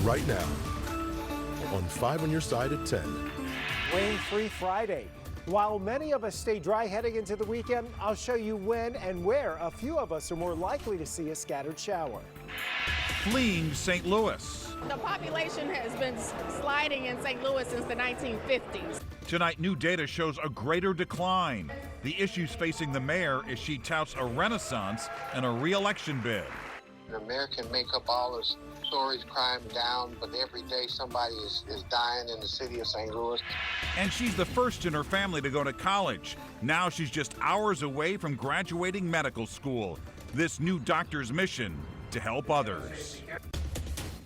right now on 5 on your side at 10. Rain-free Friday. While many of us stay dry heading into the weekend, I'll show you when and where a few of us are more likely to see a scattered shower. Fleeing St. Louis. The population has been sliding in St. Louis since the 1950s. Tonight, new data shows a greater decline. The issues facing the mayor as she touts a renaissance in a re-election bid. The mayor can make up all the stories, crime down, but every day somebody is dying in the city of St. Louis. And she's the first in her family to go to college. Now she's just hours away from graduating medical school. This new doctor's mission to help others.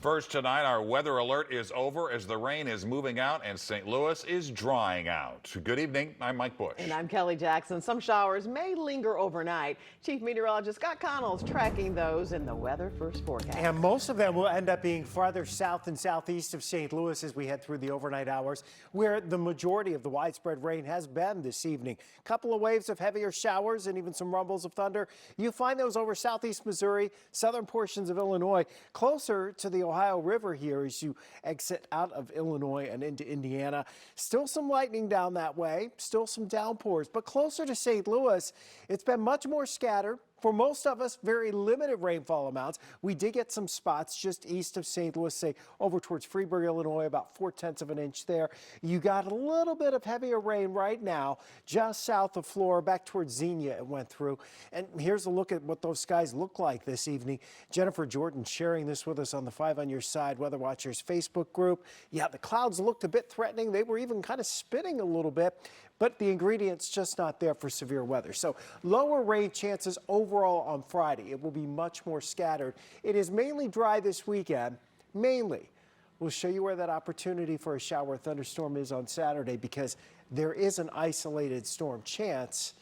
First tonight, our weather alert is over as the rain is moving out and St. Louis is drying out. Good evening, I'm Mike Bush. And I'm Kelly Jackson. Some showers may linger overnight. Chief Meteorologist Scott Connell's tracking those in the Weather First forecast. And most of them will end up being farther south and southeast of St. Louis as we head through the overnight hours, where the majority of the widespread rain has been this evening. A couple of waves of heavier showers and even some rumbles of thunder. You find those over southeast Missouri, southern portions of Illinois, closer to the Ohio River here as you exit out of Illinois and into Indiana. Still some lightning down that way, still some downpours, but closer to St. Louis, it's been much more scattered. For most of us, very limited rainfall amounts. We did get some spots just east of St. Louis, say over towards Freeburg, Illinois, about 0.4 of an inch there. You got a little bit of heavier rain right now, just south of Flora, back towards Xenia it went through. And here's a look at what those skies look like this evening. Jennifer Jordan sharing this with us on the 5 on Your Side Weather Watchers Facebook group. Yeah, the clouds looked a bit threatening. They were even kind of spinning a little bit, but the ingredients just not there for severe weather. So lower rain chances overall on Friday. It will be much more scattered. It is mainly dry this weekend, mainly. We'll show you where that opportunity for a shower or thunderstorm is on Saturday because there is an isolated storm chance.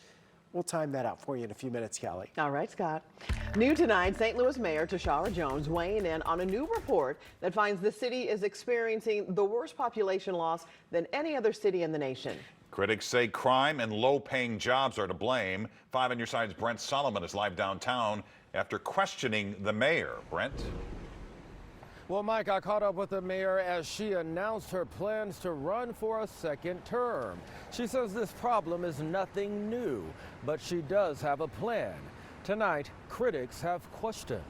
We'll time that out for you in a few minutes, Kelly. All right, Scott. New tonight, St. Louis Mayor Tashara Jones weighing in on a new report that finds the city is experiencing the worst population loss than any other city in the nation. Critics say crime and low-paying jobs are to blame. 5 on Your Side's Brent Solomon is live downtown after questioning the mayor. Brent? Well, Mike, I caught up with the mayor as she announced her plans to run for a second term. She says this problem is nothing new, but she does have a plan. Tonight, critics have questions.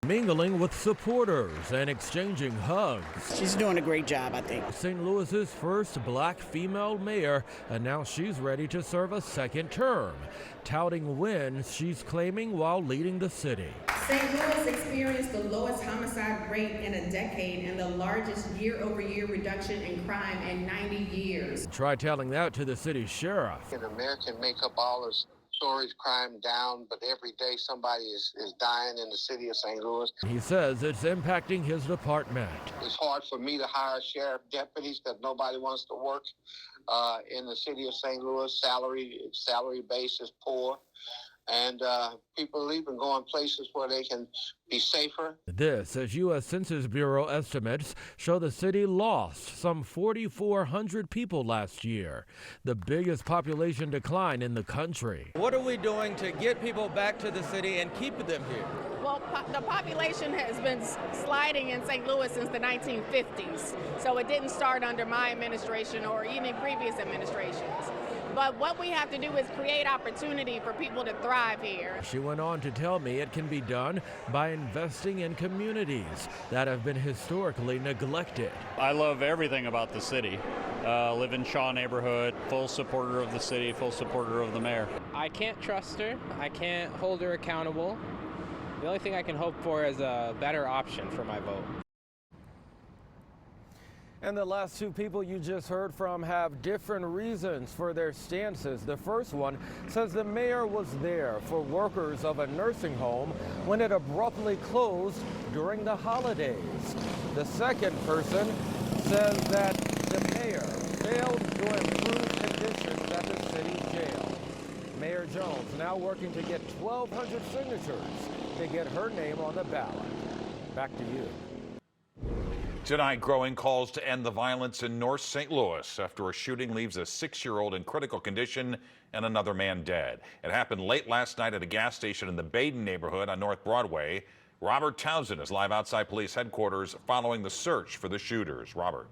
Mingling with supporters and exchanging hugs. She's doing a great job, I think. St. Louis's first black female mayor announced she's ready to serve a second term, touting wins she's claiming while leading the city. St. Louis experienced the lowest homicide rate in a decade and the largest year-over-year reduction in crime in 90 years. Try telling that to the city sheriff. The mayor can make up all the stories, crime down, but every day somebody is dying in the city of St. Louis. He says it's impacting his department. It's hard for me to hire sheriff deputies because nobody wants to work in the city of St. Louis. Salary base is poor. And people are even going places where they can be safer. This, as U.S. Census Bureau estimates, show the city lost some 4,400 people last year, the biggest population decline in the country. What are we doing to get people back to the city and keep them here? Well, the population has been sliding in St. Louis since the 1950s, so it didn't start under my administration or even previous administrations. But what we have to do is create opportunity for people to thrive here. She went on to tell me it can be done by investing in communities that have been historically neglected. I love everything about the city. Live in Shaw neighborhood, full supporter of the city, full supporter of the mayor. I can't trust her. I can't hold her accountable. The only thing I can hope for is a better option for my vote. And the last two people you just heard from have different reasons for their stances. The first one says the mayor was there for workers of a nursing home when it abruptly closed during the holidays. The second person says that the mayor failed to improve conditions at the city jail. Mayor Jones now working to get 1,200 signatures to get her name on the ballot. Back to you. Tonight, growing calls to end the violence in North St. Louis after a shooting leaves a 6-year-old in critical condition and another man dead. It happened late last night at a gas station in the Baden neighborhood on North Broadway. Robert Townsend is live outside police headquarters following the search for the shooters. Robert.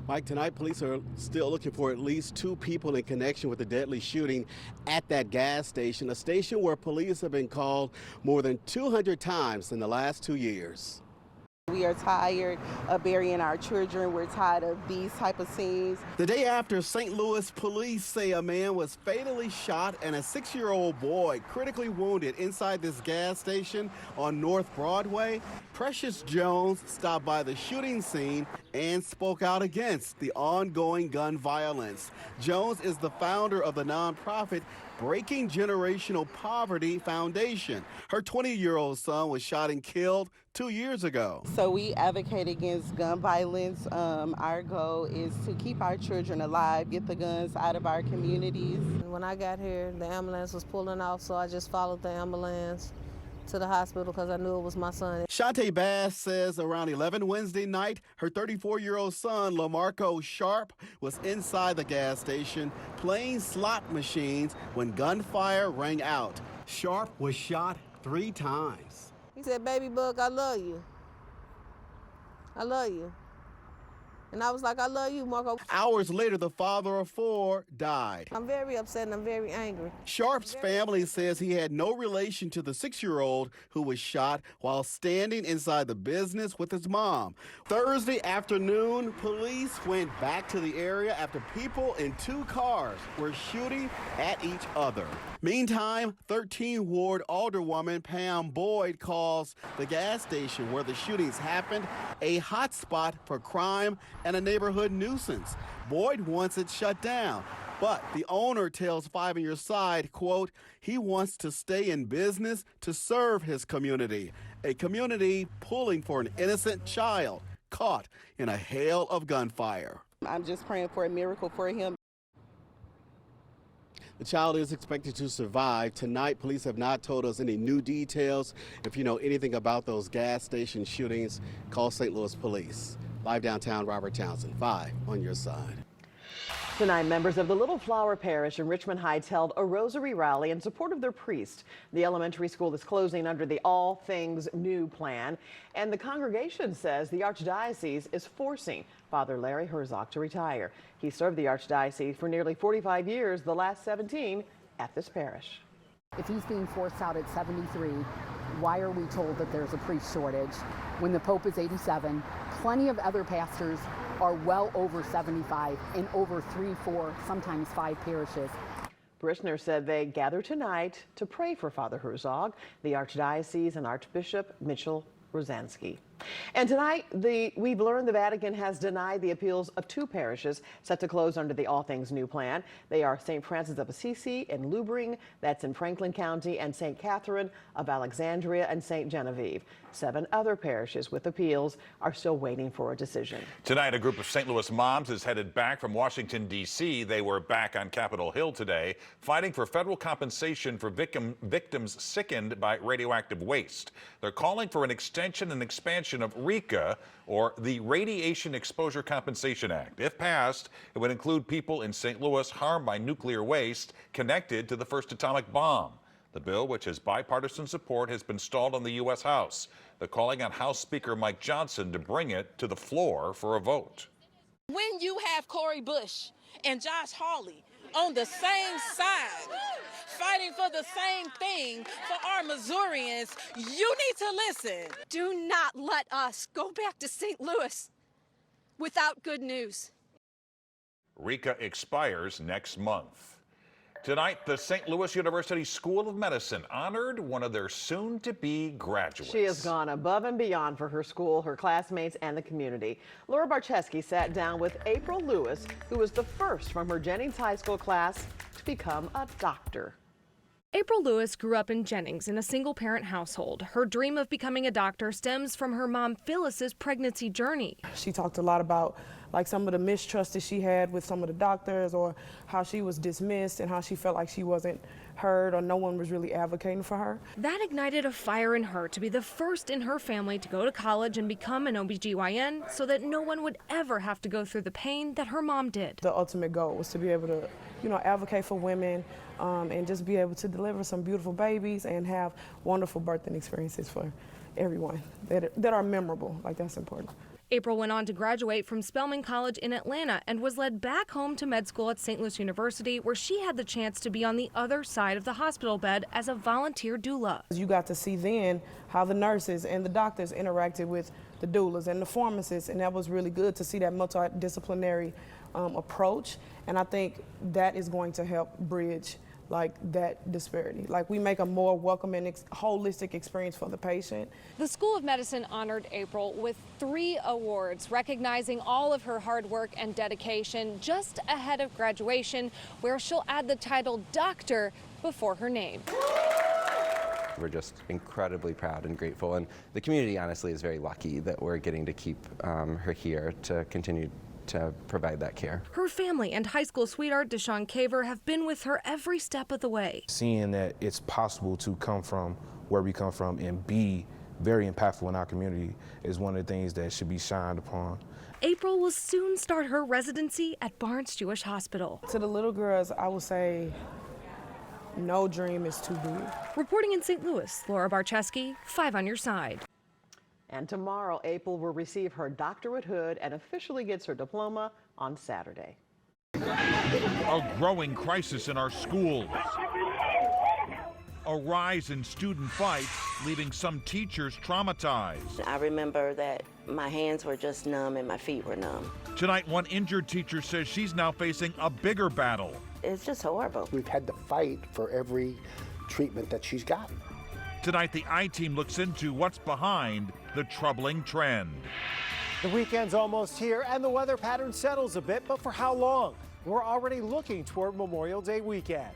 Mike, tonight police are still looking for at least 2 people in connection with the deadly shooting at that gas station, a station where police have been called more than 200 times in the last 2 years. We are tired of burying our children. We're tired of these type of scenes. The day after, St. Louis police say a man was fatally shot and a 6-year-old boy critically wounded inside this gas station on North Broadway. Precious Jones stopped by the shooting scene and spoke out against the ongoing gun violence. Jones is the founder of the nonprofit Breaking Generational Poverty Foundation. Her 20-year-old son was shot and killed 2 years ago. So we advocate against gun violence. Our goal is to keep our children alive, get the guns out of our communities. When I got here, the ambulance was pulling off, so I just followed the ambulance to the hospital because I knew it was my son. Shantae Bass says around 11 Wednesday night, her 34-year-old son, LaMarco Sharp, was inside the gas station playing slot machines when gunfire rang out. Sharp was shot 3 times. He said, "Baby Buck, I love you. I love you." And I was like, "I love you, Marco." Hours later, the father of 4 died. I'm very upset and I'm very angry. Sharp's family says he had no relation to the 6-year-old who was shot while standing inside the business with his mom. Thursday afternoon, police went back to the area after people in 2 cars were shooting at each other. Meantime, 13 Ward Alderwoman Pam Boyd calls the gas station where the shootings happened a hot spot for crime and a neighborhood nuisance. Boyd wants it shut down, but the owner tells 5 on Your Side, quote, he wants to stay in business to serve his community, a community pulling for an innocent child caught in a hail of gunfire. I'm just praying for a miracle for him. The child is expected to survive. Tonight, police have not told us any new details. If you know anything about those gas station shootings, call St. Louis Police. Live downtown, Robert Townsend, 5 on Your Side. Tonight, members of the Little Flower Parish in Richmond Heights held a rosary rally in support of their priest. The elementary school is closing under the All Things New plan, and the congregation says the Archdiocese is forcing Father Larry Herzog to retire. He served the Archdiocese for nearly 45 years, the last 17 at this parish. If he's being forced out at 73, why are we told that there's a priest shortage when the Pope is 87? Plenty of other pastors are well over 75 in over 3, 4, sometimes 5 parishes. Parishioners said they gathered tonight to pray for Father Herzog, the Archdiocese, and Archbishop Mitchell Rosansky. And tonight, we've learned the Vatican has denied the appeals of 2 parishes set to close under the All Things New plan. They are St. Francis of Assisi in Lubring, that's in Franklin County, and St. Catherine of Alexandria and St. Genevieve. 7 other parishes with appeals are still waiting for a decision. Tonight, a group of St. Louis moms is headed back from Washington, D.C. They were back on Capitol Hill today, fighting for federal compensation for victims sickened by radioactive waste. They're calling for an extension and expansion of RECA, or the Radiation Exposure Compensation Act. If passed, it would include people in St. Louis harmed by nuclear waste connected to the first atomic bomb. The bill, which has bipartisan support, has been stalled on the U.S. House. They're calling on House Speaker Mike Johnson to bring it to the floor for a vote. When you have Cori Bush and Josh Hawley on the same side, fighting for the same thing for our Missourians, you need to listen. Do not let us go back to St. Louis without good news. RECA expires next month. Tonight, the St. Louis University School of Medicine honored one of their soon-to-be graduates. She has gone above and beyond for her school, her classmates, and the community. Laura Barczewski sat down with April Lewis, who was the first from her Jennings High School class to become a doctor. April Lewis grew up in Jennings in a single-parent household. Her dream of becoming a doctor stems from her mom Phyllis's pregnancy journey. She talked a lot about some of the mistrust that she had with some of the doctors, or how she was dismissed and how she felt like she wasn't heard or no one was really advocating for her. That ignited a fire in her to be the first in her family to go to college and become an OBGYN so that no one would ever have to go through the pain that her mom did. The ultimate goal was to be able to, advocate for women, and just be able to deliver some beautiful babies and have wonderful birthing experiences for everyone that are memorable. Like, that's important. April went on to graduate from Spelman College in Atlanta and was led back home to med school at St. Louis University, where she had the chance to be on the other side of the hospital bed as a volunteer doula. You got to see then how the nurses and the doctors interacted with the doulas and the pharmacists, and that was really good to see that multidisciplinary approach. And I think that is going to help bridge like that disparity. Like, we make a more welcoming, holistic experience for the patient. The School of Medicine honored April with 3 awards, recognizing all of her hard work and dedication just ahead of graduation, where she'll add the title doctor before her name. We're just incredibly proud and grateful, and the community honestly is very lucky that we're getting to keep her here to continue to provide that care. Her family and high school sweetheart Deshaun Caver have been with her every step of the way. Seeing that it's possible to come from where we come from and be very impactful in our community is one of the things that should be shined upon. April will soon start her residency at Barnes Jewish Hospital. To the little girls, I would say no dream is too big. Reporting in St. Louis, Laura Barczewski, 5 on your side. And tomorrow, April will receive her doctorate hood and officially gets her diploma on Saturday. A growing crisis in our schools. A rise in student fights, leaving some teachers traumatized. I remember that my hands were just numb and my feet were numb. Tonight, one injured teacher says she's now facing a bigger battle. It's just horrible. We've had to fight for every treatment that she's gotten. Tonight, the I-Team looks into what's behind the troubling trend. The weekend's almost here and the weather pattern settles a bit, but for how long? We're already looking toward Memorial Day weekend.